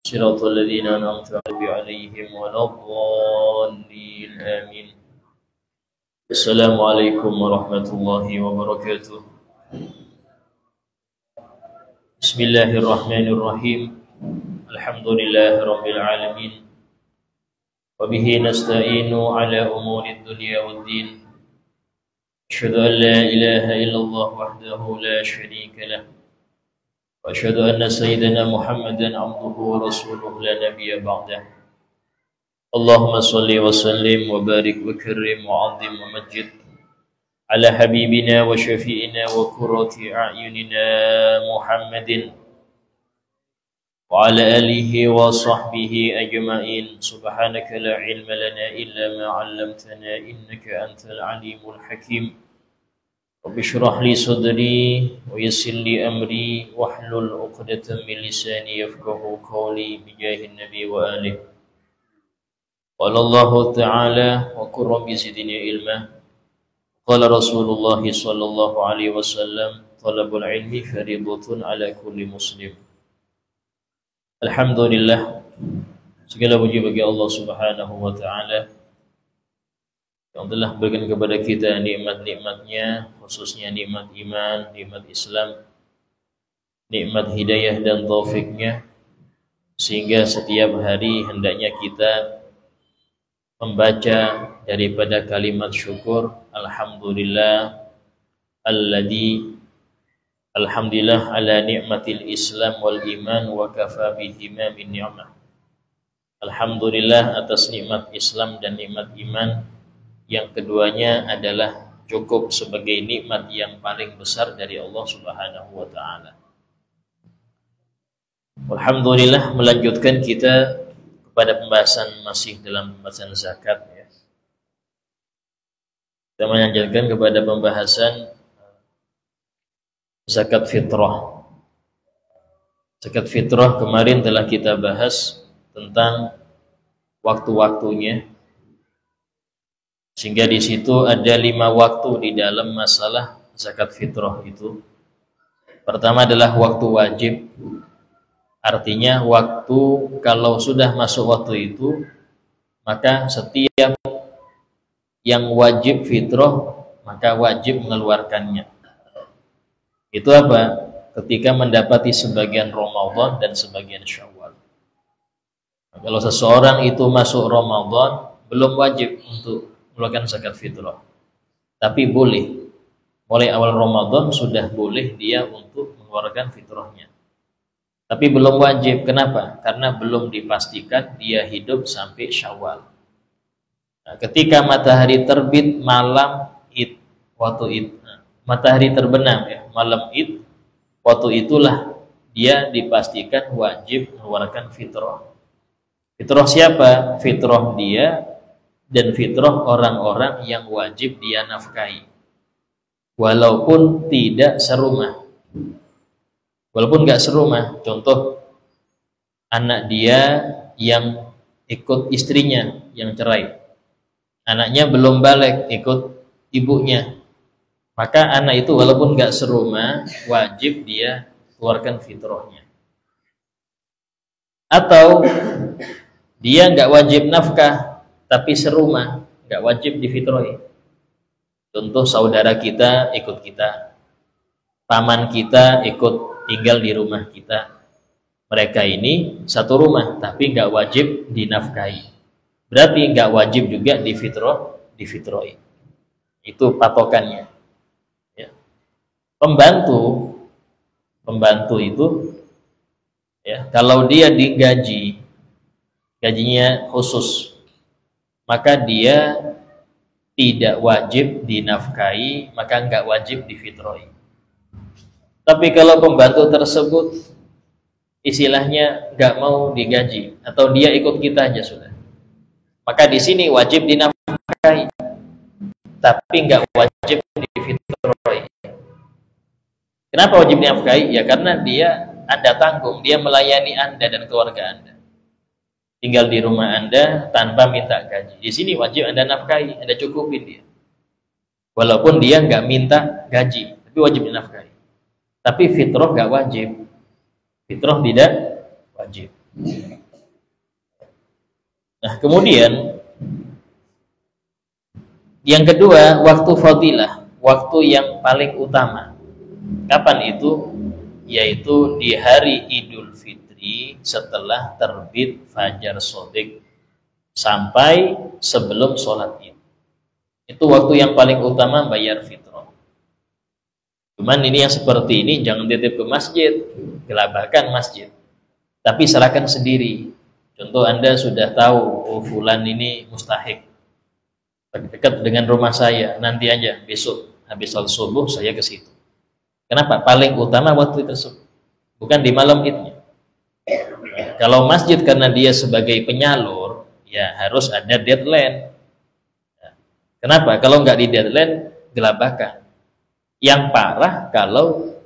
صراط الذين أنعمت عليهم ولا الضالين آمين. السلام عليكم ورحمة الله وبركاته. بسم الله الرحمن الرحيم. الحمد لله رب العالمين، وبه نستعين على أمور الدنيا والدين. أشهد أن لا إله إلا الله وحده لا شريك له، وأشهد أن سيدنا محمدا عبده ورسوله لا نبي بعده. اللهم صل وسلم وبارك وكرم وعظم ومجد على حبيبنا وشفيئنا وقرة أعيننا محمد وعلى آله وصحبه أجمعين. سبحانك لا علم لنا إلا ما علمتنا إنك أنت العليم الحكيم. رب اشرح لي صدري ويسر لي أمري واحلل عقدة من لساني يفقهوا قولي بجاه النبي وآله. قال الله تعالى: وقل رب زدني علما. قال رسول الله صلى الله عليه وسلم: طلب العلم فريضة على كل مسلم. Alhamdulillah, segala puji bagi Allah Subhanahu wa Ta'ala yang telah berikan kepada kita nikmat-nikmatnya, khususnya nikmat iman, nikmat Islam, nikmat hidayah dan taufiknya, sehingga setiap hari hendaknya kita membaca daripada kalimat syukur. Alhamdulillah Alhamdulillah ala ni'matil Islam wal iman wa kafa bihima min ni'mah. Alhamdulillah atas nikmat Islam dan nikmat iman, yang keduanya adalah cukup sebagai nikmat yang paling besar dari Allah Subhanahu wa Ta'ala. Alhamdulillah, melanjutkan kita kepada pembahasan masih dalam pembahasan zakat ya. Kita melanjutkan kepada pembahasan zakat fitrah. Zakat fitrah kemarin telah kita bahas tentang waktu-waktunya, sehingga di situ ada 5 waktu di dalam masalah zakat fitrah itu. Pertama adalah waktu wajib, artinya waktu kalau sudah masuk waktu itu, maka setiap yang wajib fitrah maka wajib mengeluarkannya. Itu apa? Ketika mendapati sebagian Ramadan dan sebagian Syawal. Kalau seseorang itu masuk Ramadan, belum wajib untuk mengeluarkan zakat fitrah, tapi boleh. Mulai awal Ramadan sudah boleh dia untuk mengeluarkan fitrahnya. Tapi belum wajib. Kenapa? Karena belum dipastikan dia hidup sampai Syawal. Nah, ketika matahari terbit malam Id, waktu Id, matahari terbenam ya, malam Id, waktu itulah dia dipastikan wajib mengeluarkan fitrah. Fitrah siapa? Fitrah dia dan fitrah orang-orang yang wajib dia nafkahi, walaupun tidak serumah, walaupun nggak serumah. Contoh, anak dia yang ikut istrinya yang cerai, anaknya belum balik ikut ibunya, maka anak itu walaupun nggak serumah wajib dia keluarkan fitrahnya. Atau dia nggak wajib nafkah tapi serumah, nggak wajib difitrahi. Contoh, saudara kita ikut kita, paman kita ikut tinggal di rumah kita. Mereka ini satu rumah tapi nggak wajib dinafkahi, berarti nggak wajib juga difitrahi. Itu patokannya. Pembantu itu ya, kalau dia digaji, gajinya khusus, maka dia tidak wajib dinafkahi, maka nggak wajib difitrahi. Tapi kalau pembantu tersebut istilahnya nggak mau digaji atau dia ikut kita aja sudah, maka di sini wajib dinafkahi, tapi nggak wajib difitrahi. Kenapa wajib dinafkahi? Ya karena dia Anda tanggung, dia melayani Anda dan keluarga Anda, tinggal di rumah Anda tanpa minta gaji. Di sini wajib Anda nafkahi, Anda cukupin dia, walaupun dia nggak minta gaji, tapi wajib dinafkahi. Tapi fitrah nggak wajib, fitrah tidak wajib. Nah, kemudian yang kedua, waktu fadilah, waktu yang paling utama. Kapan itu? Yaitu di hari Idul Fitri setelah terbit fajar shodiq sampai sebelum sholat Id. Itu waktu yang paling utama bayar fitrah. Cuman ini yang seperti ini jangan titip ke masjid, gelabakan masjid. Tapi serahkan sendiri. Contoh, Anda sudah tahu, oh fulan ini mustahik, dekat dengan rumah saya, nanti aja besok habis sholat subuh saya ke situ. Kenapa? Paling utama waktu tersebut, bukan di malam Idnya. Kalau masjid karena dia sebagai penyalur, ya harus ada deadline. Kenapa? Kalau nggak di deadline, gelabakan. Yang parah kalau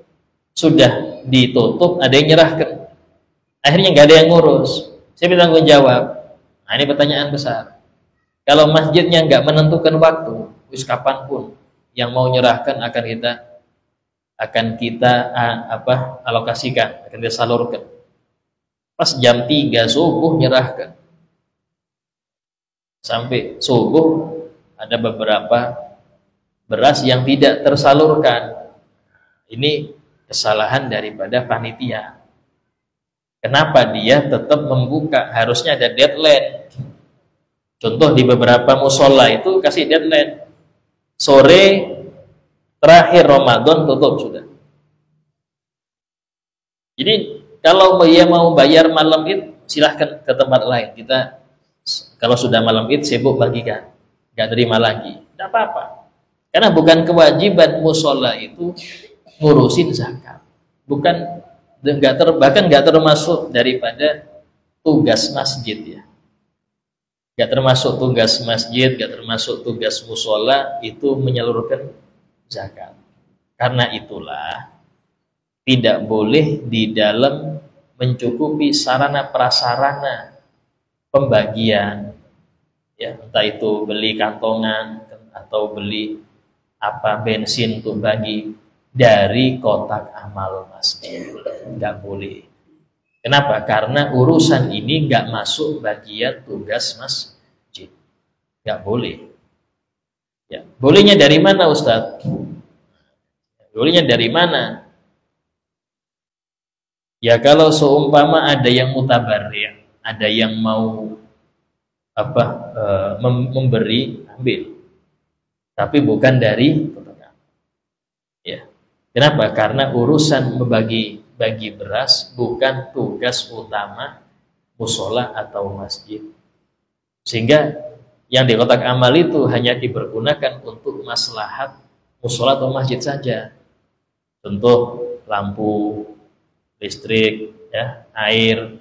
sudah ditutup, ada yang nyerahkan, akhirnya nggak ada yang ngurus. Siapa tanggung jawab? Nah, ini pertanyaan besar. Kalau masjidnya nggak menentukan waktu, wis kapanpun yang mau nyerahkan akan kita alokasikan, akan kita salurkan. Pas jam 3 subuh nyerahkan. Sampai subuh ada beberapa beras yang tidak tersalurkan. Ini kesalahan daripada panitia. Kenapa dia tetap membuka? Harusnya ada deadline. Contoh di beberapa musola itu kasih deadline. Sore terakhir Ramadan tutup sudah. Jadi kalau dia mau bayar malam Id, silahkan ke tempat lain. Kita kalau sudah malam Id sibuk bagikan, nggak terima lagi, tidak apa-apa. Karena bukan kewajiban musola itu ngurusin zakat, bahkan nggak termasuk daripada tugas masjid ya. Nggak termasuk tugas masjid, nggak termasuk tugas musola itu menyalurkan zakat. Karena itulah tidak boleh di dalam mencukupi sarana prasarana pembagian, ya, entah itu beli kantongan atau beli bensin untuk bagi dari kotak amal masjid, nggak boleh. Kenapa? Karena urusan ini nggak masuk bagian tugas masjid, nggak boleh. Ya, bolehnya dari mana, Ustadz? Bolehnya dari mana? Ya kalau seumpama ada yang mutabarri', ada yang mau memberi, ambil. Tapi bukan dari kotak. Ya. Kenapa? Karena urusan bagi beras bukan tugas utama musola atau masjid. Sehingga yang di kotak amal itu hanya dipergunakan untuk maslahat musola atau masjid saja. Contoh lampu, listrik, ya, air,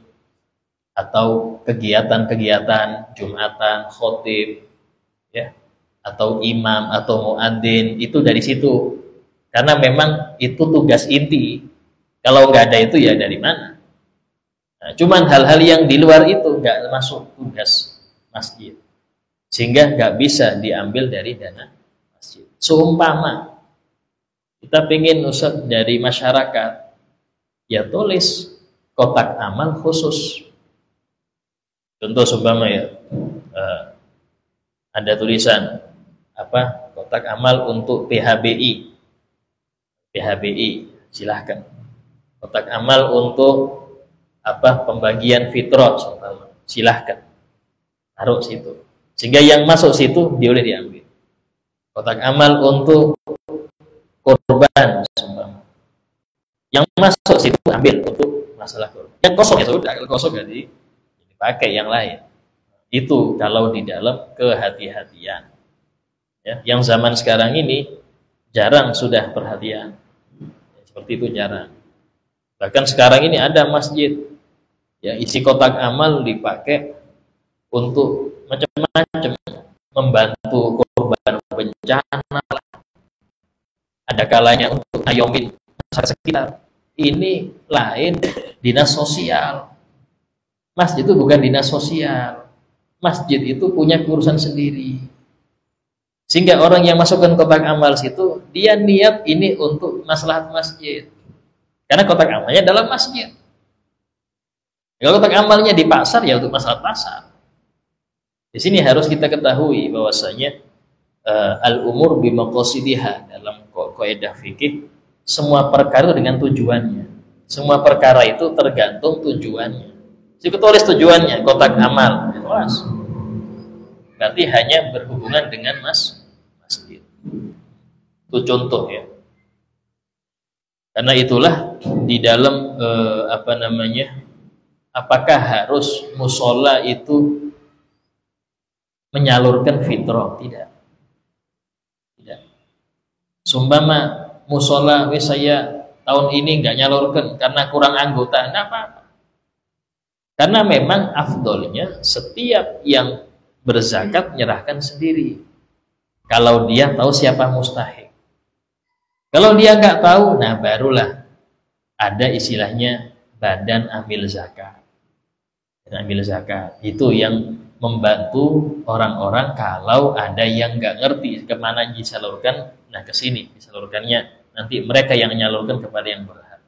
atau kegiatan-kegiatan Jumatan, khotib, ya, atau imam atau muadzin, itu dari situ. Karena memang itu tugas inti. Kalau nggak ada itu ya dari mana? Nah, cuman hal-hal yang di luar itu nggak masuk tugas masjid, sehingga nggak bisa diambil dari dana masjid. Seumpama kita pengen Ustaz dari masyarakat, ya tulis kotak amal khusus. Contoh seumpama ya, ada tulisan kotak amal untuk PHBI, silahkan. Kotak amal untuk pembagian fitrah, silahkan taruh situ. Sehingga yang masuk situ dia boleh diambil. Kotak amal untuk korban, yang masuk situ ambil untuk masalah korban. Yang kosong ya sudah, kalau kosong jadi dipakai yang lain. Itu kalau di dalam kehati-hatian. Ya, yang zaman sekarang ini jarang sudah perhatian. Seperti itu jarang. Bahkan sekarang ini ada masjid yang isi kotak amal dipakai untuk macam-macam, membantu korban bencana, ada kalanya untuk ngayomin masyarakat sekitar. Ini lain dinas sosial. Masjid itu bukan dinas sosial. Masjid itu punya urusan sendiri. Sehingga orang yang masukkan kotak amal situ, dia niat ini untuk maslahat masjid. Karena kotak amalnya dalam masjid. Kalau kotak amalnya di pasar, ya untuk masalah pasar. Di sini harus kita ketahui bahwasanya al-umur bimaqasidiha, dalam kaidah fikih, semua perkara dengan tujuannya. Semua perkara itu tergantung tujuannya. Jika tulis tujuannya kotak amal, jelas. Berarti hanya berhubungan dengan masjid. Itu contoh ya. Karena itulah di dalam apakah harus musola itu menyalurkan fitrah? Tidak. Sumpama musola, saya tahun ini nggak nyalurkan karena kurang anggota, enggak apa-apa. Karena memang afdolnya setiap yang berzakat menyerahkan sendiri. Kalau dia tahu siapa mustahik. Kalau dia nggak tahu, nah barulah ada istilahnya badan amil zakat. Ambil zakat itu yang membantu orang-orang kalau ada yang nggak ngerti kemana disalurkan, nah ke sini disalurkannya, nanti mereka yang menyalurkan kepada yang berhak.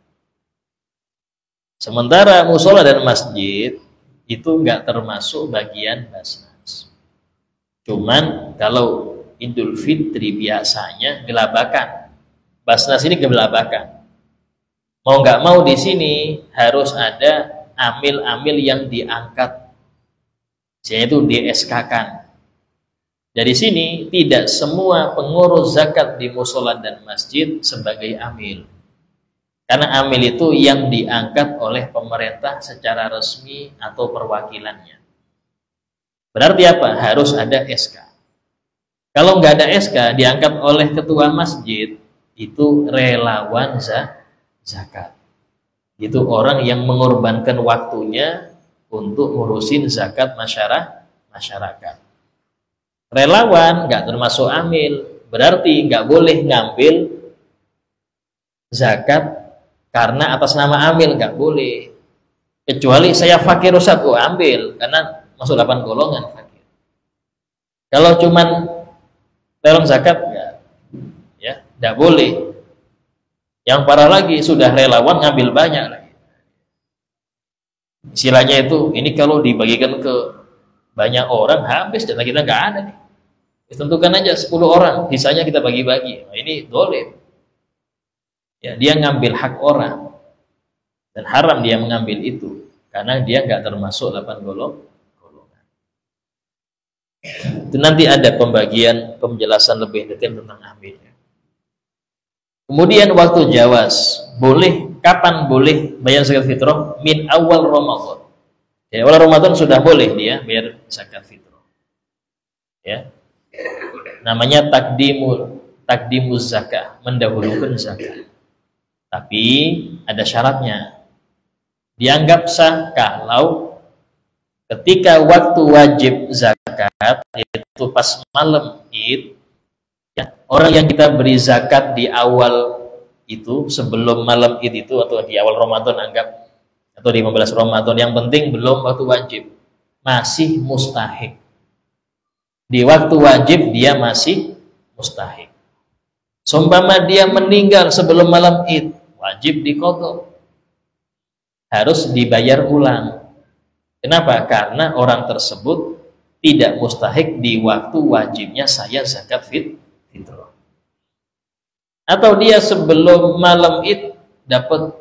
Sementara musola dan masjid itu nggak termasuk bagian basnas. Cuman kalau Idul Fitri biasanya gelabakan, basnas ini gelabakan. Mau nggak mau di sini harus ada amil-amil yang diangkat, yaitu di-SK-kan. Dari sini tidak semua pengurus zakat di musola dan masjid sebagai amil, karena amil itu yang diangkat oleh pemerintah secara resmi atau perwakilannya. Berarti apa? Harus ada SK. Kalau nggak ada SK diangkat oleh ketua masjid, itu relawan zakat. Itu orang yang mengorbankan waktunya untuk ngurusin zakat masyarakat. Relawan nggak termasuk amil, berarti nggak boleh ngambil zakat karena atas nama amil, nggak boleh. Kecuali saya fakir Ustaz, ambil karena masuk 8 golongan fakir. Kalau cuman relon zakat ya nggak boleh. Yang parah lagi, sudah relawan ngambil banyak lagi. Istilahnya itu, ini kalau dibagikan ke banyak orang habis, data kita nggak ada nih. Tentukan aja 10 orang, sisanya kita bagi-bagi. Nah, ini dolim. Ya, dia ngambil hak orang, dan haram dia mengambil itu, karena dia nggak termasuk 8 golongan. Itu nanti ada penjelasan lebih detail tentang amilnya. Kemudian waktu jawaz, kapan boleh bayar zakat fitrah? Min awal Ramadan. Ya, awal Ramadan sudah boleh dia bayar zakat fitrah. Ya. Namanya takdimuz zakah, mendahulukan zakat. Tapi ada syaratnya. Dianggap sah kalau ketika waktu wajib zakat itu pas malam Id, ya, orang yang kita beri zakat di awal itu, sebelum malam Id itu, atau di awal Ramadan anggap, atau di 15 Ramadan, yang penting belum waktu wajib, masih mustahik. Di waktu wajib dia masih mustahik. Seumpama dia meninggal sebelum malam Id, wajib diqadha, harus dibayar ulang. Kenapa? Karena orang tersebut tidak mustahik di waktu wajibnya saya zakat fitrah. Atau dia sebelum malam Id dapat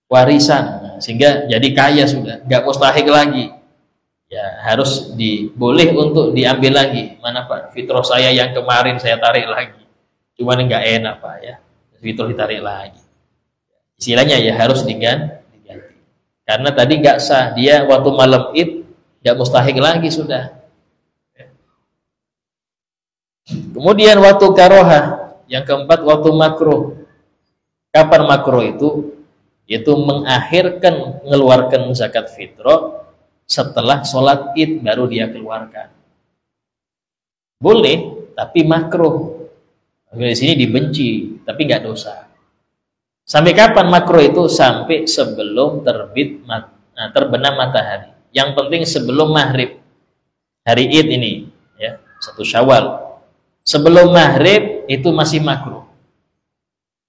warisan, sehingga jadi kaya sudah, nggak mustahik lagi, ya harus boleh untuk diambil lagi. Mana Pak, fitrah saya yang kemarin saya tarik lagi, cuman nggak enak Pak ya, fitrah ditarik lagi. Istilahnya ya harus diganti, karena tadi nggak sah, dia waktu malam Id nggak mustahik lagi sudah. Kemudian waktu karohah. Yang keempat, waktu makruh. Kapan makruh itu? Yaitu mengakhirkan mengeluarkan zakat fitrah setelah sholat Id baru dia keluarkan. Boleh, tapi makruh. Di sini dibenci, tapi nggak dosa. Sampai kapan makruh itu? Sampai sebelum terbenam matahari. Yang penting sebelum maghrib. Hari Id ini, ya, 1 Syawal. Sebelum maghrib itu masih makruh.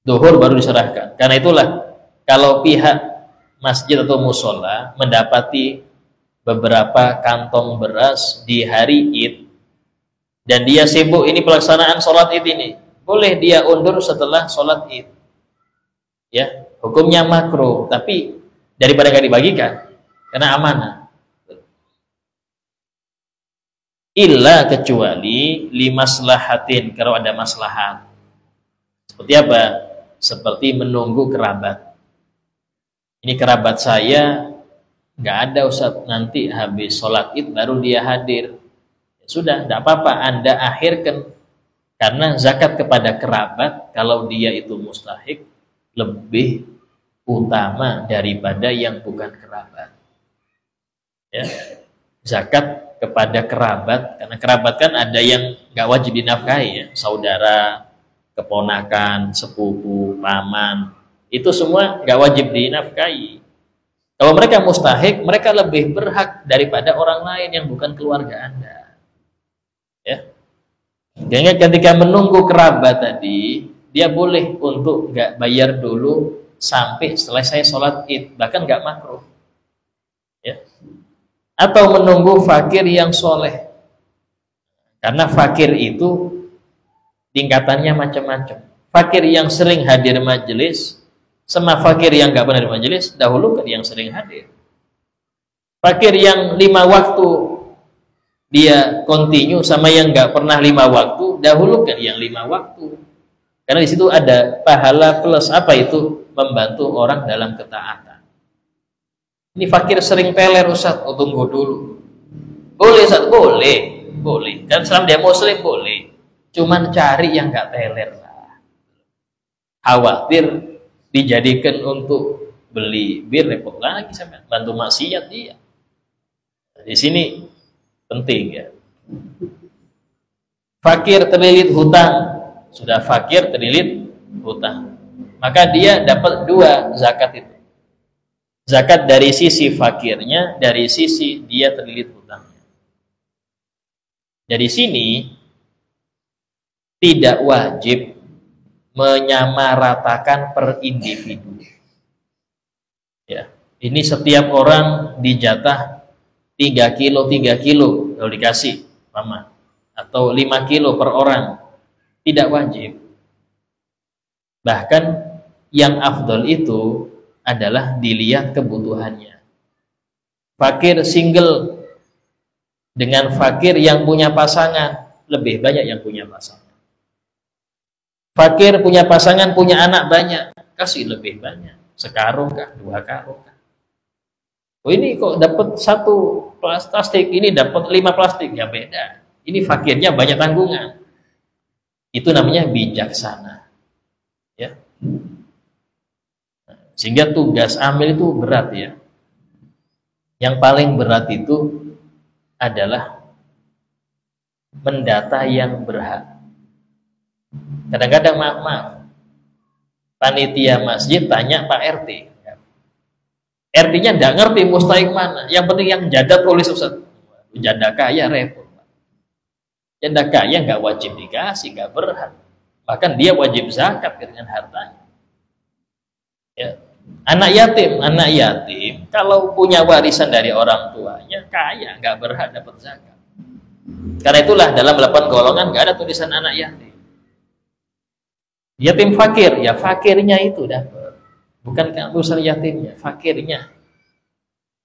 Duhur baru diserahkan. Karena itulah kalau pihak masjid atau musola mendapati beberapa kantong beras di hari Id dan dia sibuk ini pelaksanaan sholat Id ini, boleh dia undur setelah sholat Id. Ya, hukumnya makruh, tapi daripada nggak dibagikan karena amanah. Illa kecuali limaslahatin, kalau ada maslahat. Seperti apa? Seperti menunggu kerabat. Ini kerabat saya nggak ada Ustaz, nanti habis sholat Id baru dia hadir. Ya sudah, tidak apa-apa, Anda akhirkan. Karena zakat kepada kerabat kalau dia itu mustahik lebih utama daripada yang bukan kerabat. Ya, zakat kepada kerabat, karena kerabat kan ada yang nggak wajib dinafkahi ya, saudara, keponakan, sepupu, paman, itu semua nggak wajib dinafkahi. Kalau mereka mustahik, mereka lebih berhak daripada orang lain yang bukan keluarga Anda. Ya, jadi ketika menunggu kerabat tadi, dia boleh untuk nggak bayar dulu sampai selesai sholat Id, bahkan nggak makruh. Ya. Atau menunggu fakir yang soleh, karena fakir itu tingkatannya macam-macam. Fakir yang sering hadir majelis sama fakir yang nggak pernah hadir majelis, dahulukan yang sering hadir. Fakir yang 5 waktu dia continue sama yang nggak pernah 5 waktu, dahulukan yang 5 waktu. Karena di situ ada pahala plus apa itu? Membantu orang dalam ketaatan. Ini fakir sering teler Ustaz, oh tunggu dulu. Boleh Ustaz, boleh. Kan selama dia muslim boleh. Cuman cari yang nggak teler lah. Khawatir dijadikan untuk beli bir, repot lagi sampai bantu maksiat dia. Di sini penting ya. Fakir terlilit hutang, sudah fakir terlilit hutang, maka dia dapat 2 zakat itu. Zakat dari sisi fakirnya, dari sisi dia terlilit hutangnya. Dari sini tidak wajib menyamaratakan per individu. Ya, ini setiap orang dijatah 3 kilo kalau dikasih mama, atau 5 kilo per orang, tidak wajib. Bahkan yang afdol itu adalah dilihat kebutuhannya. Fakir single dengan fakir yang punya pasangan, lebih banyak yang punya pasangan. Fakir punya pasangan, punya anak banyak, kasih lebih banyak. Sekarung kah, 2 karung kah? Oh ini kok dapat 1 plastik, ini dapat 5 plastik, ya beda. Ini fakirnya banyak tanggungan. Itu namanya bijaksana. Ya. Sehingga tugas amil itu berat ya. Yang paling berat itu adalah mendata yang berhak. Kadang-kadang maaf, panitia masjid tanya Pak RT. RT-nya tidak ngerti mustahik mana. Yang penting yang jadat tulis Ustaz. Janda kaya repot. Janda kaya nggak wajib dikasih, nggak berhak. Bahkan dia wajib zakat dengan hartanya. Ya. Anak yatim kalau punya warisan dari orang tuanya kaya, nggak berhak dapat zakat. Karena itulah dalam 8 golongan nggak ada tulisan anak yatim. Yatim fakir, ya fakirnya itu dapat, bukan urusan yatimnya, fakirnya.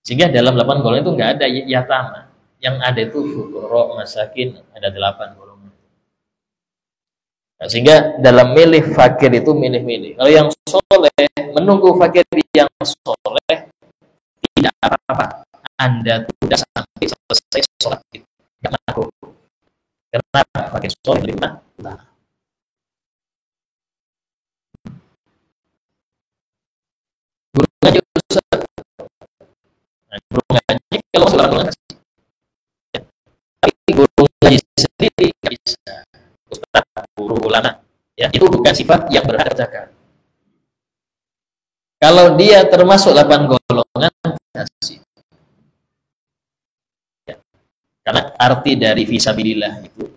Sehingga dalam 8 golongan itu nggak ada yatama, yang ada itu fuqara, masakin, ada 8 golongan. Nah, sehingga dalam milih fakir itu milih-milih. Kalau yang soleh, menunggu fakir yang soleh, tidak apa-apa. Anda tidak sampai selesai sholat itu. Tidak makruh. Karena fakir soleh lebih utama. Guru ngaji Ustaz. Nah, guru ngaji kalau masuk dalam golongan ya. Tapi guru ngaji sendiri nggak bisa. Ustaz, guru ulama, ya itu bukan sifat yang berhak zakat. Kalau dia termasuk 8 golongan, kasih. Ya. Karena arti dari fisabilillah itu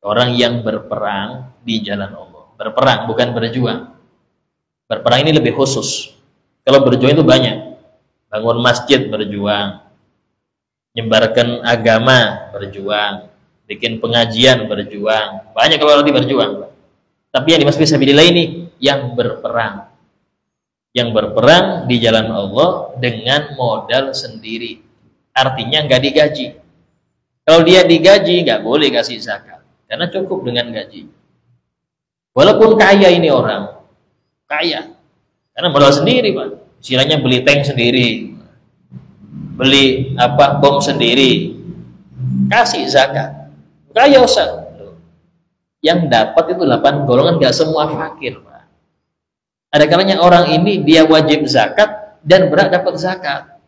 orang yang berperang di jalan Allah. Berperang bukan berjuang. Berperang ini lebih khusus. Kalau berjuang itu banyak. Bangun masjid berjuang, nyebarkan agama berjuang, bikin pengajian berjuang. Banyak kalau nanti berjuang. Tapi yang dimaksud fisabilillah ini yang berperang. Yang berperang di jalan Allah dengan modal sendiri. Artinya nggak digaji. Kalau dia digaji nggak boleh kasih zakat karena cukup dengan gaji. Walaupun kaya ini orang, kaya karena modal sendiri, Pak. Istilahnya beli tank sendiri, beli bom sendiri, kasih zakat. Kaya Ustaz. Yang dapat itu 8 golongan, nggak semua fakir, Pak. Ada kalanya orang ini dia wajib zakat dan berhak dapat zakat.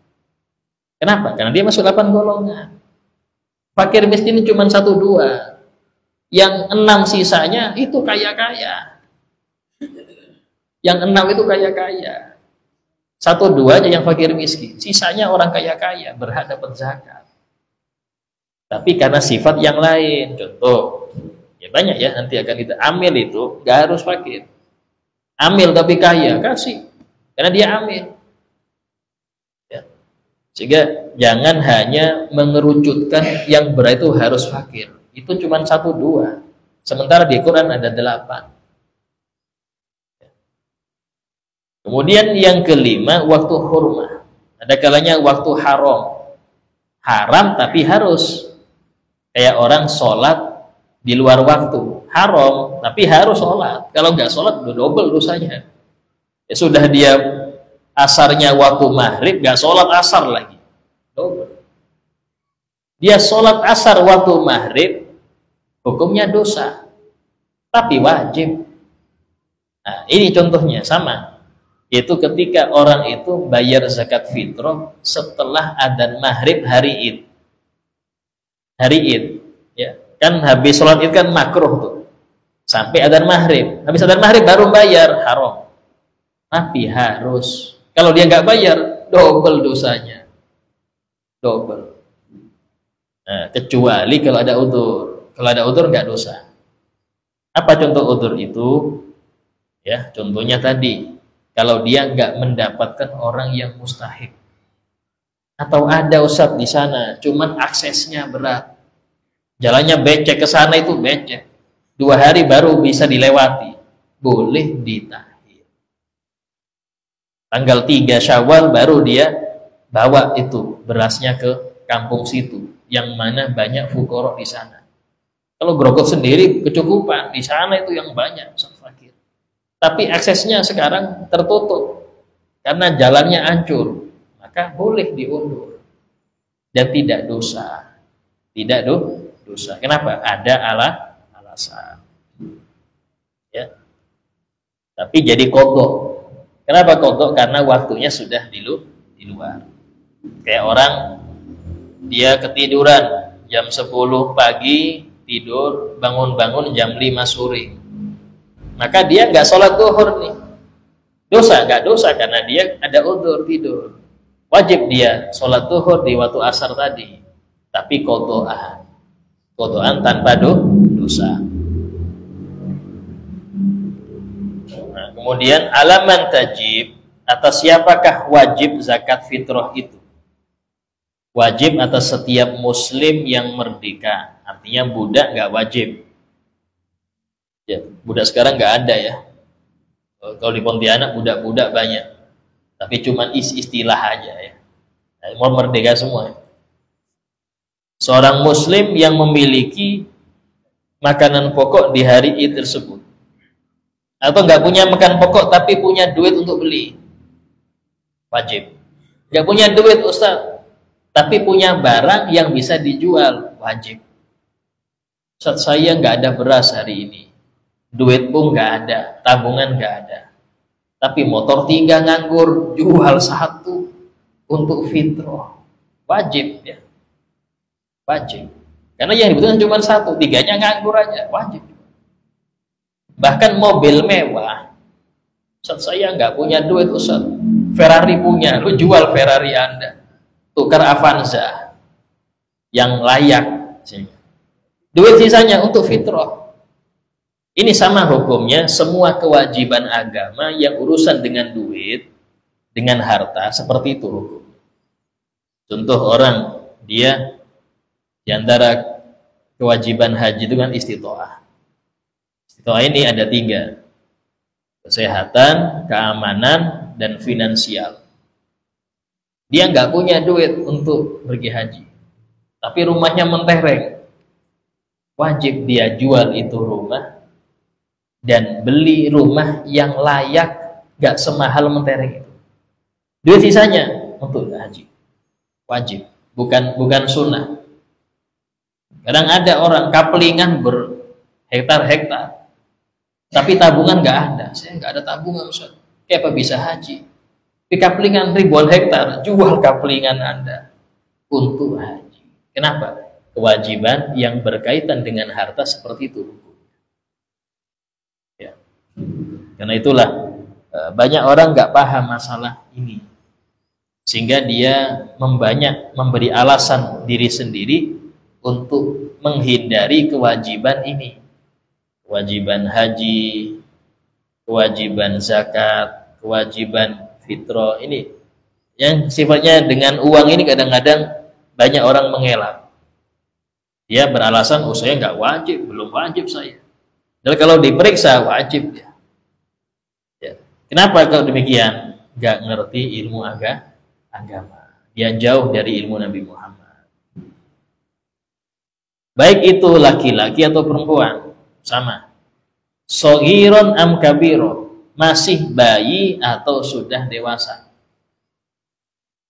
Kenapa? Karena dia masuk 8 golongan. Fakir miskin cuma 1-2. Yang 6 sisanya itu kaya-kaya. Yang 6 itu kaya-kaya. 1-2 aja yang fakir miskin. Sisanya orang kaya-kaya berhak dapat zakat. Tapi karena sifat yang lain, contoh, ya banyak ya nanti akan kita amil itu gak harus fakir. Amil tapi kaya, kasih. Karena dia amil. Ya. Sehingga jangan hanya mengerucutkan yang berat itu harus fakir. Itu cuma 1-2. Sementara di Quran ada 8. Kemudian yang kelima, waktu hurmah. Ada kalanya waktu haram. Haram tapi harus. Kayak orang sholat di luar waktu. Haram tapi harus sholat. Kalau nggak sholat udah double dosanya. Ya sudah dia asarnya waktu maghrib, nggak sholat asar lagi. Double. Dia sholat asar waktu maghrib, hukumnya dosa, tapi wajib. Nah, ini contohnya sama, yaitu ketika orang itu bayar zakat fitrah setelah adzan maghrib hari Id. Hari Id, ya kan habis sholat Id kan makruh tuh, sampai adzan maghrib. Habis adzan maghrib baru bayar, haram. Tapi harus. Kalau dia nggak bayar, double dosanya, double. Nah, kecuali kalau ada udzur. Kalau ada udzur nggak dosa. Apa contoh udzur itu? Ya, contohnya tadi, kalau dia nggak mendapatkan orang yang mustahik, atau ada ustadz di sana, cuman aksesnya berat, jalannya becek ke sana itu becek, 2 hari baru bisa dilewati, boleh ditahir. Tanggal 3 Syawal baru dia bawa itu berasnya ke kampung situ, yang mana banyak fuqara di sana. Kalau Grogol sendiri kecukupan, di sana itu yang banyak fakir. Tapi aksesnya sekarang tertutup karena jalannya hancur, maka boleh diundur dan tidak dosa. Tidak dosa. Kenapa? Ada alasan. Ya. Tapi jadi kodok. Kenapa kodok? Karena waktunya sudah di luar. Kayak orang dia ketiduran jam 10 pagi, tidur, bangun-bangun jam 5 sore. Maka dia nggak sholat duhur nih. Dosa? Nggak dosa karena dia ada udzur tidur. Wajib dia sholat duhur di waktu asar tadi. Tapi kodoan. Kodoan tanpa dosa. Nah, kemudian alaman tajib, atas siapakah wajib zakat fitrah itu? Wajib atas setiap muslim yang merdeka. Artinya budak nggak wajib. Ya, budak sekarang nggak ada ya. Kalau di Pontianak budak-budak banyak. Tapi cuma istilah aja ya. Mau merdeka semua. Seorang muslim yang memiliki makanan pokok di hari Id tersebut. Atau nggak punya makan pokok tapi punya duit untuk beli. Wajib. Nggak punya duit Ustaz, tapi punya barang yang bisa dijual, wajib. Ustaz, saya nggak ada beras hari ini, duit pun nggak ada, tabungan nggak ada, tapi motor 3 nganggur, jual 1 untuk fitrah, wajib ya, wajib. Karena yang dibutuhkan cuma 1, 3-nya nganggur aja, wajib. Bahkan mobil mewah, Ustaz saya nggak punya duit Ustaz, Ferrari punya, lu jual Ferrari Anda, tukar Avanza yang layak, duit sisanya untuk fitrah. Ini sama hukumnya semua kewajiban agama yang urusan dengan duit dengan harta seperti itu hukum. Contoh orang dia di antara kewajiban haji itu kan istitoah. Istitoah ini ada 3. Kesehatan, keamanan, dan finansial. Dia nggak punya duit untuk pergi haji. Tapi rumahnya mentereng. Wajib dia jual itu rumah dan beli rumah yang layak, nggak semahal mentereng itu. Duit sisanya untuk haji. Wajib, bukan sunnah. Kadang ada orang kaplingan berhektar-hektar, tapi tabungan nggak ada. Saya nggak ada tabungan, Ustaz. Kayak apa bisa haji? Di kaplingan ribuan hektar, jual kaplingan Anda untuk haji. Kenapa? Kewajiban yang berkaitan dengan harta seperti itu. Ya. Karena itulah banyak orang nggak paham masalah ini, sehingga dia memberi alasan diri sendiri untuk menghindari kewajiban ini. Kewajiban haji, kewajiban zakat, kewajiban fitrah ini yang sifatnya dengan uang ini kadang-kadang banyak orang mengelak. Dia beralasan, oh saya nggak wajib, belum wajib saya. Dan kalau diperiksa wajib ya. Ya. Kenapa kalau demikian? Nggak ngerti ilmu agama. Dia jauh dari ilmu Nabi Muhammad. Baik itu laki-laki atau perempuan, sama. Shoghiron am kabiro, masih bayi atau sudah dewasa.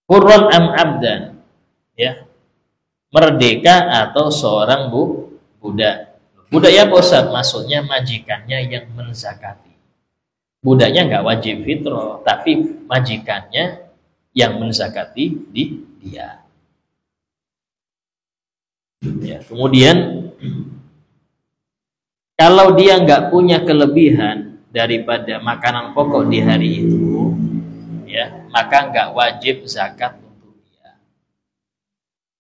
Hurron am abdan, ya, merdeka atau seorang budak. Budak ya Ustaz, maksudnya majikannya yang menzakati. Budaknya nggak wajib fitrah, tapi majikannya yang menzakati dia. Ya, kemudian kalau dia nggak punya kelebihan daripada makanan pokok di hari itu, ya, maka nggak wajib zakat untuk dia.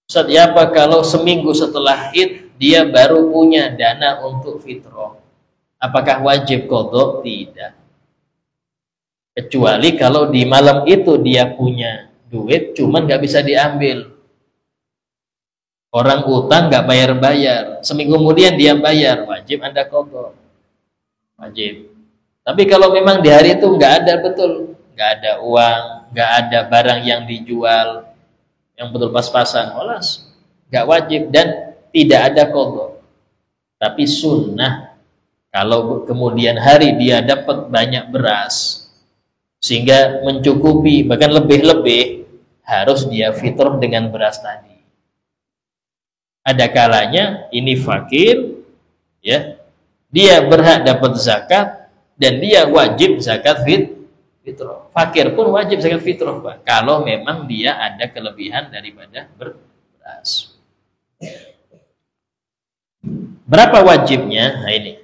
Ustaz, ya apa kalau seminggu setelah Id dia baru punya dana untuk fitrah? Apakah wajib qadha? Tidak. Kecuali kalau di malam itu dia punya duit, cuman nggak bisa diambil. Orang utang nggak bayar-bayar, seminggu kemudian dia bayar, wajib Anda qadha. Wajib. Tapi kalau memang di hari itu nggak ada, betul, nggak ada uang, nggak ada barang yang dijual yang betul pas-pasan, olas, nggak wajib dan tidak ada qadha. Tapi sunnah kalau kemudian hari dia dapat banyak beras sehingga mencukupi bahkan lebih-lebih, harus dia fitrah dengan beras tadi. Ada kalanya ini fakir, ya, dia berhak dapat zakat dan dia wajib zakat fitrah. Fakir pun wajib zakat fitrah, Pak, kalau memang dia ada kelebihan daripada beras. Berapa wajibnya? Nah ini,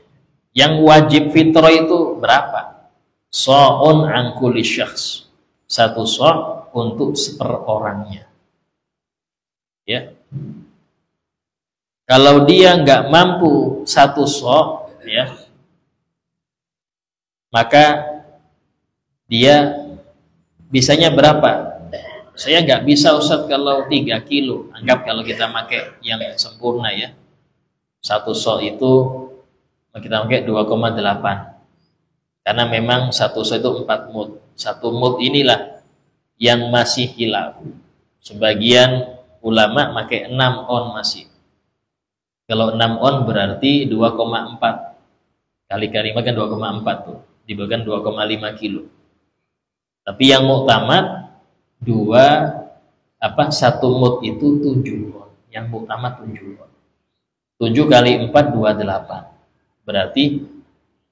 yang wajib fitrah itu berapa? So'un an kulli syakhs, 1 so' untuk seperorangnya. Ya. Kalau dia nggak mampu 1 so', ya, maka dia bisanya berapa? Saya nggak bisa Ustaz kalau 3 kilo. Anggap kalau kita pakai yang sempurna, ya, 1 so' itu kita pakai 2,8. Karena memang 1 so' itu 4 mud. 1 mud inilah yang masih khilaf. Sebagian ulama pakai 6 on masih. Kalau 6 on berarti 2,4 kali kan 2,4 tuh, dibagikan 2,5 kilo. Tapi yang muktamad 1 mud itu 7 on. Yang muktamad 7 on. 7 kali 4 28. Berarti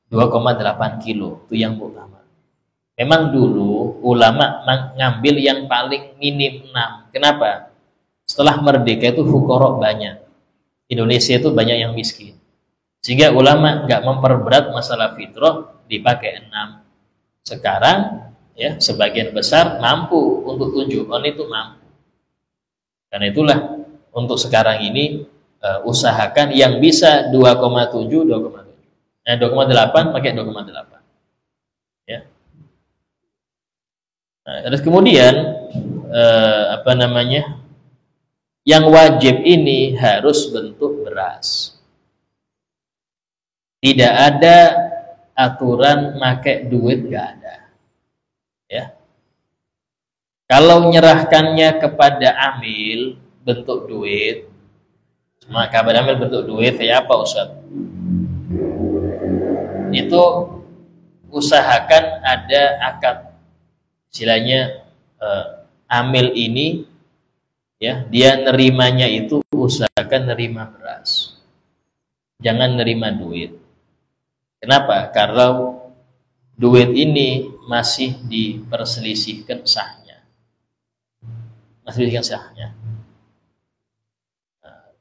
2,8 kilo itu yang muktamad. Memang dulu ulama ngambil yang paling minim 6. Kenapa? Setelah merdeka itu fuqara banyak. Indonesia itu banyak yang miskin, sehingga ulama nggak memperberat masalah fitrah, dipakai 6. Sekarang, ya, sebagian besar mampu untuk 7 on itu mampu. Karena itulah untuk sekarang ini usahakan yang bisa 2,7. Nah 2,8 pakai 2,8. Ya. Nah, terus kemudian apa namanya, yang wajib ini harus bentuk beras. Tidak ada aturan pakai duit, nggak ada. Ya. Kalau menyerahkannya kepada amil bentuk duit, cuma kepada amil bentuk duit, ya apa Ustaz? Itu usahakan ada akad, istilahnya amil ini ya, dia nerimanya itu usahakan nerima beras, jangan nerima duit. Kenapa? Karena duit ini masih diperselisihkan sahnya, masih diperselisihkan sahnya.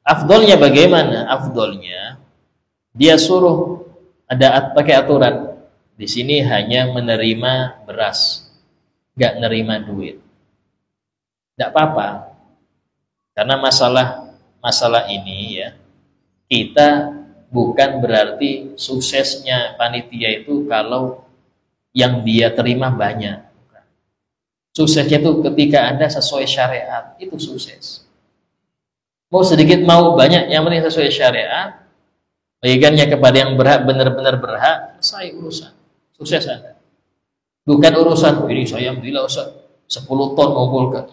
Afdolnya bagaimana? Afdolnya dia suruh ada pakai aturan. Di sini hanya menerima beras, nggak nerima duit. Nggak apa-apa, karena masalah ini ya, kita bukan berarti suksesnya panitia itu kalau yang dia terima banyak. Suksesnya itu ketika Anda sesuai syariat, itu sukses. Mau sedikit mau banyak, yang penting sesuai syariat, bagikannya kepada yang berhak, benar-benar berhak, selesai urusan. Sukses Anda. Bukan urusan, ini saya alhamdulillah Ustaz 10 ton mengumpulkan.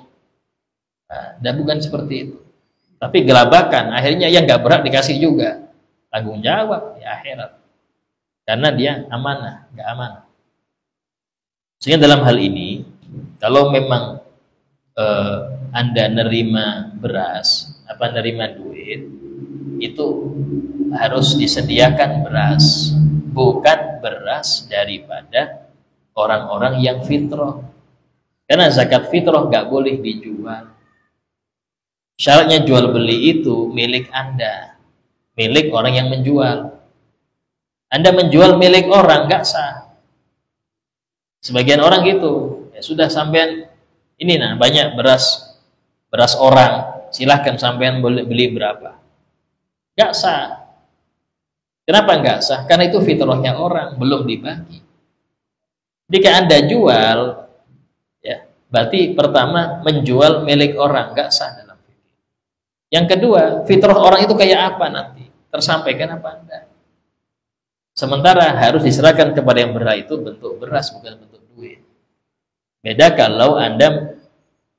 Dan bukan seperti itu. Tapi gelabakan, akhirnya yang nggak berhak dikasih juga. Tanggung jawab di akhirat. Karena dia amanah, nggak amanah. Sehingga dalam hal ini, kalau memang Anda nerima beras, nerima duit, itu harus disediakan beras, bukan beras daripada orang-orang yang fitrah. Karena zakat fitrah nggak boleh dijual. Syaratnya jual beli itu milik Anda, milik orang yang menjual. Anda menjual milik orang nggak sah. Sebagian orang gitu, ya sudah sampean ini nah banyak beras orang, silahkan sampean boleh beli berapa. Nggak sah. Kenapa nggak sah? Karena itu fitrahnya orang, belum dibagi. Jika Anda jual, ya berarti pertama menjual milik orang, nggak sah dalam fikih. Yang kedua, fitrah orang itu kayak apa nanti? Tersampaikan apa enggak? Sementara harus diserahkan kepada yang berhak itu bentuk beras, bukan bentuk duit. Beda kalau Anda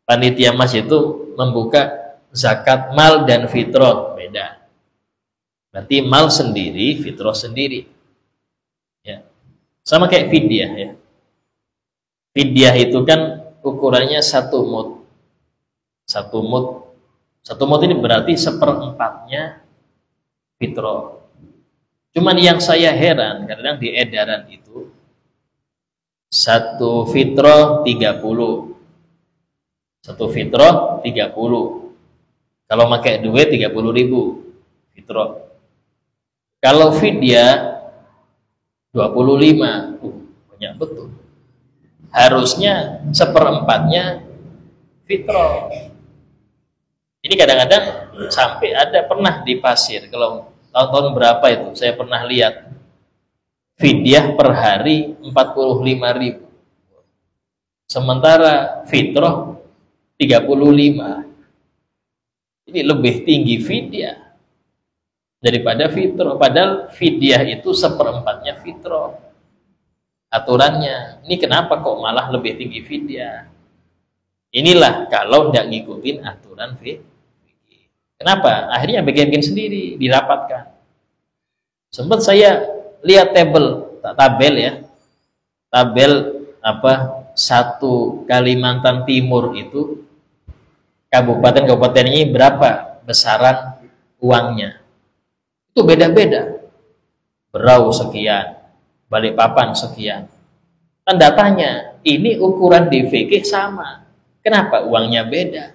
panitia mas itu membuka zakat mal dan fitrah, beda. Berarti mal sendiri, fitrah sendiri. Ya. Sama kayak fidyah ya. Fidyah itu kan ukurannya 1 mud. 1 mud. 1 mud ini berarti 1/4-nya fitrah. Cuman yang saya heran, kadang di edaran itu 1 fitrah 30. 1 fitrah 30. Kalau pakai duit 30.000 fitrah. Kalau fidyah 25, banyak betul. Harusnya 1/4-nya fitrah. Ini kadang-kadang sampai ada pernah di pasir, kalau tahun-tahun berapa itu, saya pernah lihat fidyah per hari 45.000. Sementara fitrah 35. Ini lebih tinggi fidyah daripada fitrah, padahal fidyah itu 1/4-nya fitrah aturannya. Ini kenapa kok malah lebih tinggi fidyah? Inilah kalau tidak ngikutin aturan fikih. Kenapa? Akhirnya bikin sendiri, dirapatkan. Sempat saya lihat tabel ya, tabel satu Kalimantan Timur itu kabupaten-kabupaten ini berapa besaran uangnya. Itu beda-beda. Berau sekian, Balikpapan sekian. Kan datanya, ini ukuran di fikih sama. Kenapa uangnya beda?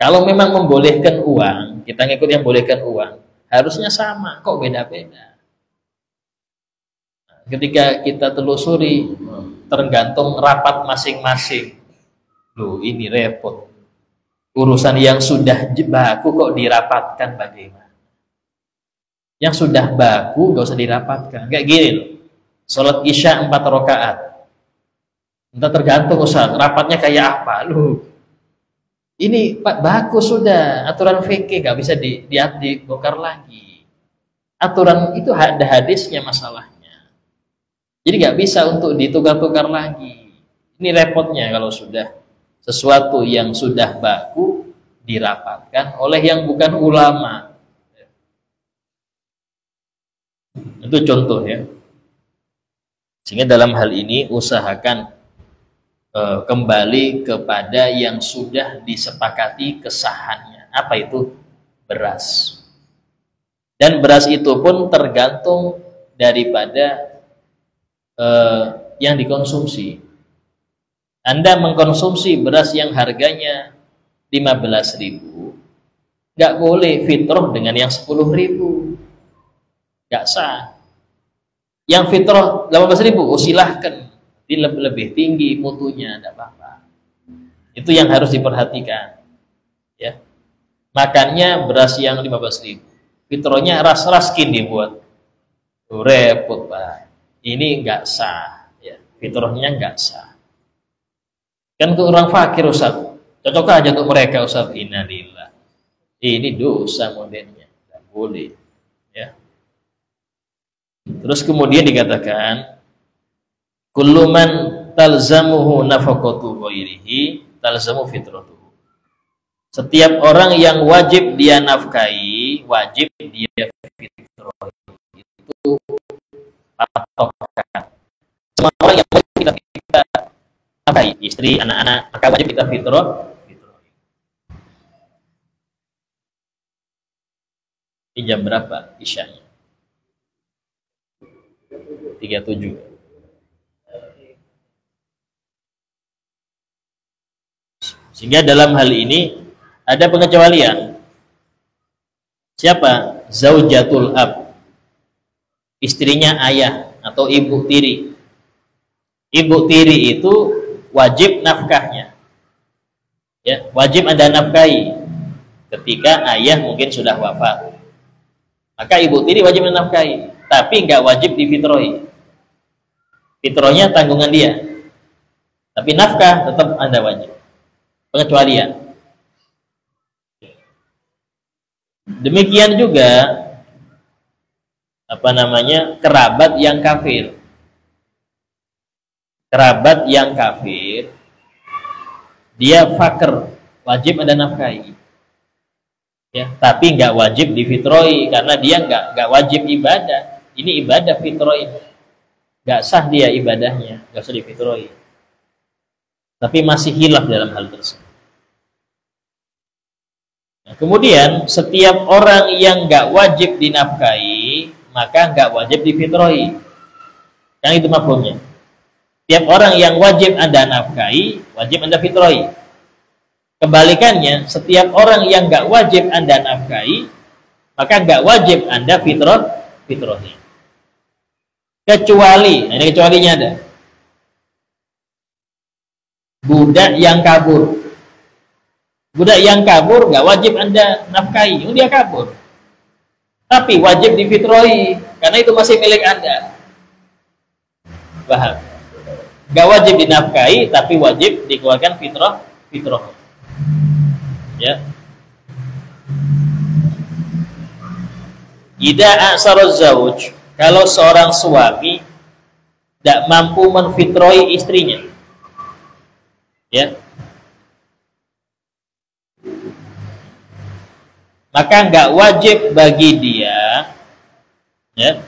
Kalau memang membolehkan uang, kita ngikut yang bolehkan uang, harusnya sama. Kok beda-beda? Ketika kita telusuri, tergantung rapat masing-masing. Loh, ini repot. Urusan yang sudah baku kok dirapatkan bagaimana? Yang sudah baku gak usah dirapatkan. Kayak gini loh. Sholat isya 4 rakaat. Entah tergantung Ustaz, rapatnya kayak apa lu. Ini Pak bagus sudah, aturan fikih nggak bisa dibongkar lagi. Aturan itu ada hadisnya masalahnya. Jadi nggak bisa untuk ditukar-tukar lagi. Ini repotnya kalau sudah sesuatu yang sudah baku dirapatkan oleh yang bukan ulama. Itu contoh ya. Sehingga dalam hal ini usahakan kembali kepada yang sudah disepakati kesahannya. Apa itu? Beras. Dan beras itu pun tergantung daripada yang dikonsumsi. Anda mengkonsumsi beras yang harganya 15.000, nggak boleh fitrah dengan yang 10.000, nggak sah. Yang fitrah 18.000, silahkan, lebih tinggi mutunya, tidak apa-apa. Itu yang harus diperhatikan ya. Makannya beras yang 15.000, fitrahnya ras-raskin dibuat, repot Pak, ini nggak sah ya. Fitrahnya nggak sah. Kan untuk orang fakir Ustaz, cocok aja untuk mereka Ustaz. Innalillah, ini dosa modelnya, nggak boleh ya. Terus kemudian dikatakan kullu man talzamuhu nafaqatu ghairihi talzamu fitratuhu. Setiap orang yang wajib dia nafkahi, wajib dia fitrah. Itu patokan. Semua orang yang wajib kita nafkahi, istri, anak-anak, maka wajib kita fitrah. Ini jam berapa isyanya? 37. Sehingga dalam hal ini ada pengecualian. Siapa? Zaujatul ab, istrinya ayah atau ibu tiri. Ibu tiri itu wajib nafkahnya ya, wajib ada nafkahi ketika ayah mungkin sudah wafat, maka ibu tiri wajib menafkahi, tapi nggak wajib difitrohi. Fitrohnya tanggungan dia, tapi nafkah tetap ada wajib. Pengecualian. Demikian juga kerabat yang kafir. Kerabat yang kafir dia fakir, wajib ada nafkahi. Ya, tapi nggak wajib difitroi karena dia nggak wajib ibadah. Ini ibadah fitroi. Nggak sah dia ibadahnya, nggak usah difitroi. Tapi masih hilaf dalam hal tersebut. Nah, kemudian setiap orang yang nggak wajib dinafkahi maka nggak wajib difitroi. Yang itu mafhumnya. Setiap orang yang wajib Anda nafkahi, wajib Anda fitroi. Kebalikannya, setiap orang yang nggak wajib Anda nafkahi, maka nggak wajib Anda fitroi. Kecuali, ini kecualinya ada. Budak yang kabur. Budak yang kabur nggak wajib Anda nafkahi, dia kabur. Tapi wajib difitroi karena itu masih milik Anda. Paham? Nggak wajib dinafkahi tapi wajib dikeluarkan fitrah. Ya. Idza a'sara zauj, kalau seorang suami tidak mampu menfitroi istrinya. Ya. Maka nggak wajib bagi dia ya.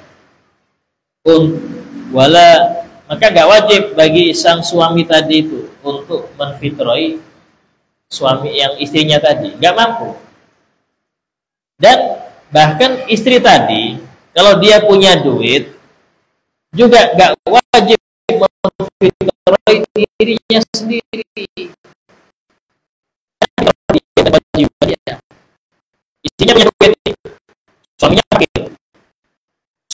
Maka nggak wajib bagi sang suami tadi itu untuk menfitroi suami yang istrinya tadi, nggak mampu. Dan bahkan istri tadi kalau dia punya duit juga nggak wajib menfitroi dirinya sendiri. Istrinya punya duit, suaminya fakir,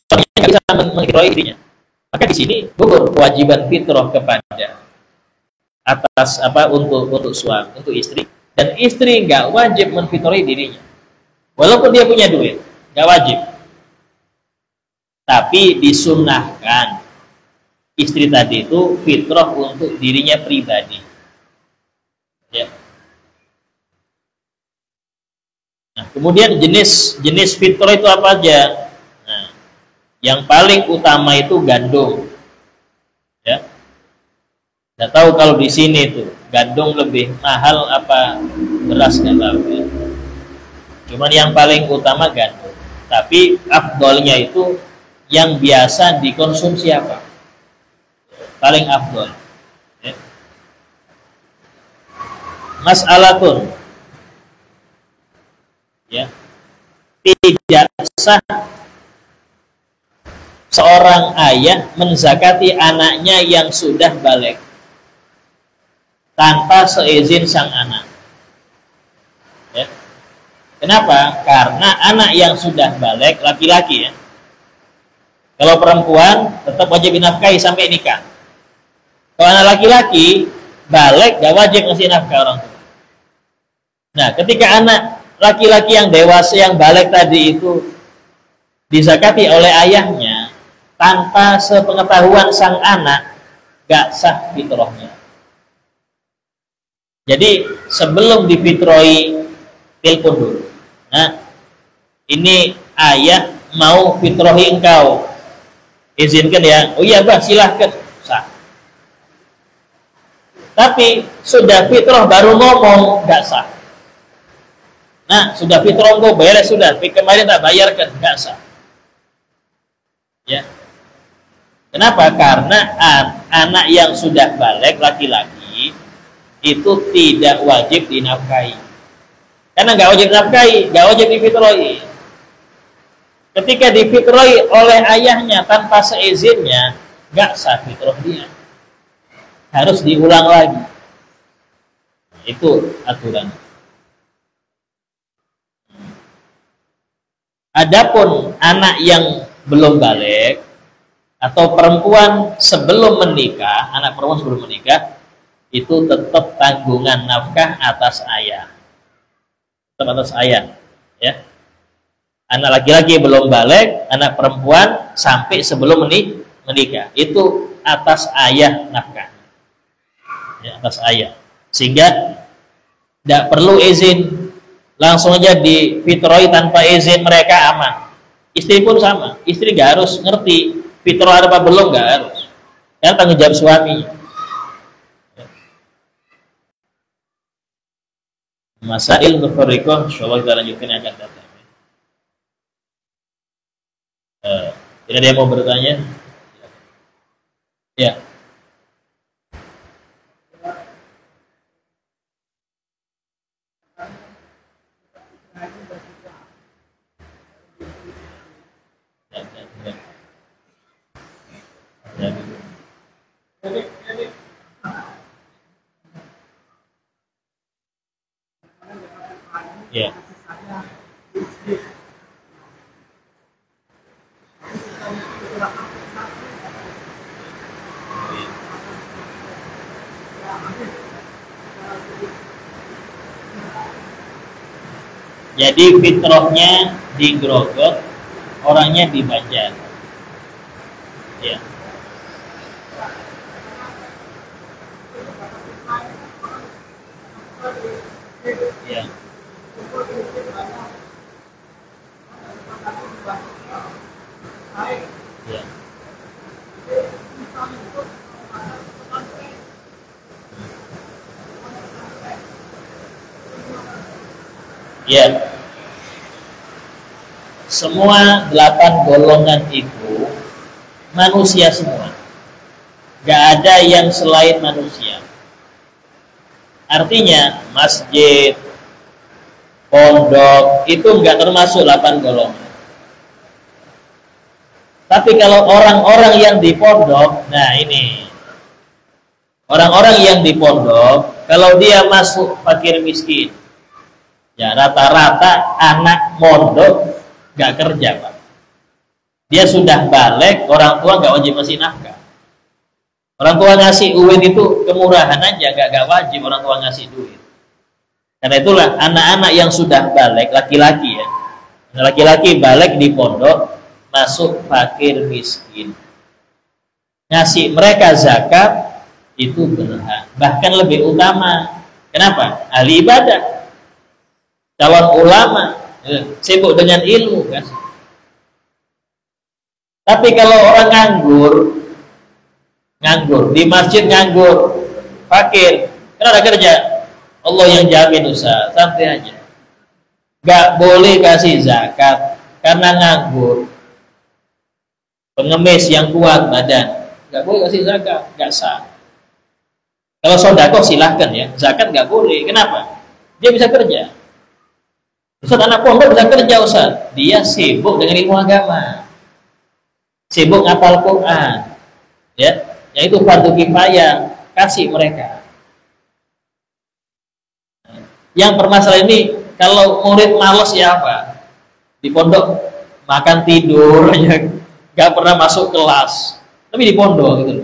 suaminya nggak bisa menfitroi istrinya. Maka di sini gugur kewajiban fitrah kepada atas untuk suami, untuk istri, dan istri nggak wajib menfitroi dirinya, walaupun dia punya duit, nggak wajib. Tapi disunnahkan istri tadi itu fitrah untuk dirinya pribadi. Ya. Nah, kemudian jenis fitrah itu apa aja? Nah, yang paling utama itu gandum. Ya. Nggak tahu kalau di sini itu gandum lebih mahal apa beras, nggak tahu ya. Cuman yang paling utama gandum. Tapi afdolnya itu yang biasa dikonsumsi apa? Paling afdol. Ya. Mas'alatun. Ya, tidak sah seorang ayah menzakati anaknya yang sudah balik tanpa seizin sang anak. Ya. Kenapa? Karena anak yang sudah balik laki-laki ya. Kalau perempuan tetap wajib dinafkahi sampai nikah. Kalau anak laki-laki balik gak wajib ngasih nafkah orang tua. Nah, ketika anak laki-laki yang dewasa yang balik tadi itu dizakati oleh ayahnya tanpa sepengetahuan sang anak, gak sah fitrahnya. Jadi sebelum difitroi telepon dulu. Nah, ini ayah mau fitrohi engkau, izinkan ya. Oh iya bah, silahkan, sah. Tapi sudah fitrah baru ngomong, gak sah. Nah, sudah fitrah engkau bayar sudah, kemarin tak bayarkan, nggak sah. Ya. Kenapa? Karena anak yang sudah balik laki-laki itu tidak wajib dinafkahi. Karena nggak wajib dinafkahi, nggak wajib difitrahi. Ketika difitrahi oleh ayahnya tanpa seizinnya, nggak sah fitrah dia. Harus diulang lagi. Itu aturan. Adapun anak yang belum balik atau perempuan sebelum menikah, anak perempuan sebelum menikah itu tetap tanggungan nafkah atas ayah. Tetap atas ayah, ya. Anak laki-laki belum balik, anak perempuan sampai sebelum menikah itu atas ayah nafkah. Ya, atas ayah. Sehingga tidak perlu izin. Langsung aja difitroi tanpa izin mereka aman. Istri pun sama. Istri gak harus ngerti fitrah apa belum, gak harus. Karena tanggung jawab suami. Masail mufarriqah insyaallah kita lanjutkan yang akan datang. Tidak ada yang mau bertanya? Ya. Ya. Jadi fitrahnya digrogot, orangnya di Banjar. Ya. Ya. Ya. Ya. Semua 8 golongan itu manusia semua. Gak ada yang selain manusia. Artinya masjid, pondok itu nggak termasuk 8 golongan. Tapi kalau orang-orang yang di pondok, nah ini orang-orang yang di pondok, kalau dia masuk fakir miskin, ya rata-rata anak pondok nggak kerja Pak. Dia sudah balik, orang tua nggak wajib ngasih nafkah. Orang tua ngasih uang itu kemurahan aja, gak wajib orang tua ngasih duit. Karena itulah anak-anak yang sudah balik, laki-laki ya, laki-laki balik di pondok, masuk fakir miskin. ngasih mereka zakat itu berhak, bahkan lebih utama. Kenapa? Ahli ibadah, calon ulama, sibuk dengan ilmu kan. Tapi kalau orang nganggur di masjid, nganggur, fakir, kan ada kerja, Allah yang jamin usaha, santai aja. Gak boleh kasih zakat karena nganggur, pengemis yang kuat badan, gak boleh kasih zakat, gak sah. Kalau sodako silahkan ya, zakat gak boleh. Kenapa? Dia bisa kerja. Ustaz, anak pondok bisa kerja Ustaz, dia sibuk dengan ilmu agama, sibuk ngapal Quran, ya, yaitu fardu kifayah, kasih mereka. Yang permasalahan ini, kalau murid malas ya apa? Di pondok makan tidur aja, gak pernah masuk kelas, tapi di pondok gitu.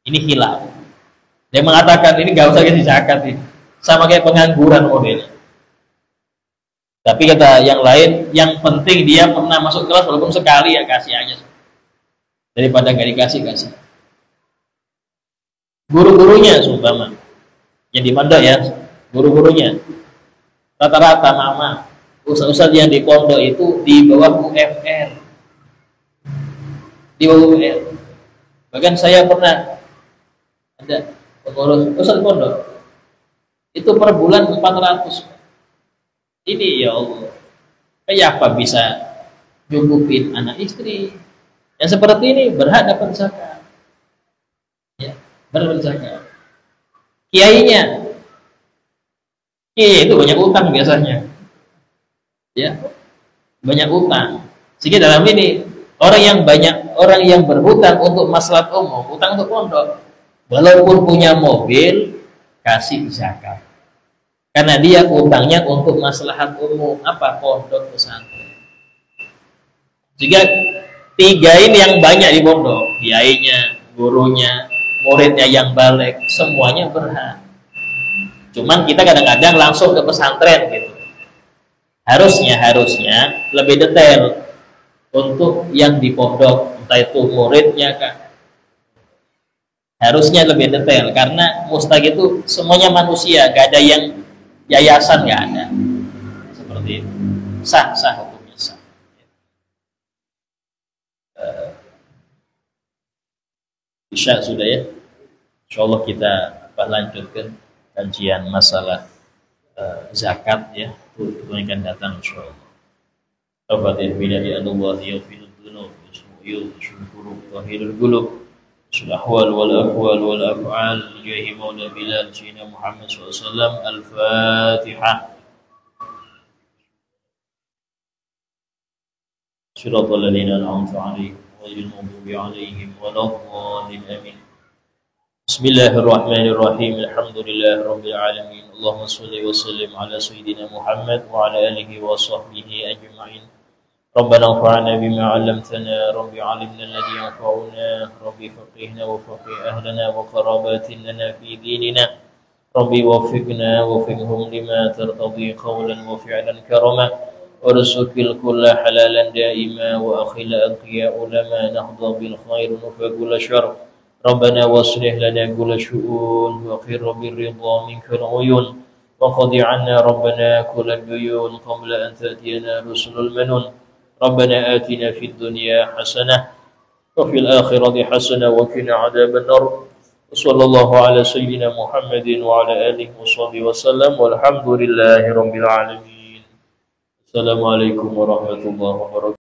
Ini hilang. Dia mengatakan ini gak usah kasih zakat ini, sama kayak pengangguran modelnya. Tapi kata yang lain, yang penting dia pernah masuk kelas walaupun sekali ya kasih aja. Daripada gak dikasih, kasih. Guru-gurunya sumpama yang di pondok ya, guru-gurunya rata-rata mama, ustaz-ustaz yang di pondok itu di bawah UMR. Di bawah UMR. Bahkan saya pernah ada pengurus ustaz pondok itu per bulan 400. Ini ya Allah, kayak apa bisa nyukupin anak istri yang seperti ini? Berhak dapat zakat, ya, berhak zakat. Kiainya itu banyak utang biasanya, ya, banyak utang. Sehingga dalam ini orang yang berhutang untuk maslahat umum, utang untuk pondok, walaupun punya mobil kasih zakat. Karena dia utangnya untuk maslahat umum, apa? Pondok pesantren. Jika tiga ini yang banyak di pondok, kiainya, gurunya, muridnya yang balik, semuanya berhak. Cuman kita kadang-kadang langsung ke pesantren gitu. Harusnya lebih detail untuk yang di pondok, entah itu muridnya kan. Harusnya lebih detail karena mustaq itu semuanya manusia, gak ada yang yayasan, nggak ada seperti itu. Sah hukumnya sah. Isya sudah ya. Insyaallah kita lanjutkan kajian masalah zakat ya. Untuk yang datang insyaallah. Tafadhil billahi Allah yaghfirud dzunub wa yushkuru tahirul qulub. الأحوال والأقوال والأفعال بجاه مولى بلال سيدنا محمد صلى الله عليه وسلم. الفاتحة. صراط الذين أنعمت عليهم غير المغضوب عليهم ولا الضالين آمين. بسم الله الرحمن الرحيم. الحمد لله رب العالمين. اللهم صل وسلم على سيدنا محمد وعلى آله وصحبه أجمعين. ربنا انفعنا بما علمتنا. رب علمنا الذي ينفعنا. رب فقهنا وفقه أهلنا وقرابات لنا في ديننا. رب وفقنا وفقهم لما ترتضي قولا وفعلا كرما. وارزق الكل حلالا دائما وأخل أنقياء لما نهضى بالخير ونفى كل شر. ربنا واصلح لنا كل شؤون وقر بالرضا منك العيون. وقضي عنا ربنا كل الديون قبل أن تأتينا رسل المنون. ربنا آتنا في الدنيا حسنة وفي الآخرة حسنة وقنا عذاب النار. وصلى الله على سيدنا محمد وعلى آله وصحبه وسلم والحمد لله رب العالمين. السلام عليكم ورحمة الله وبركاته.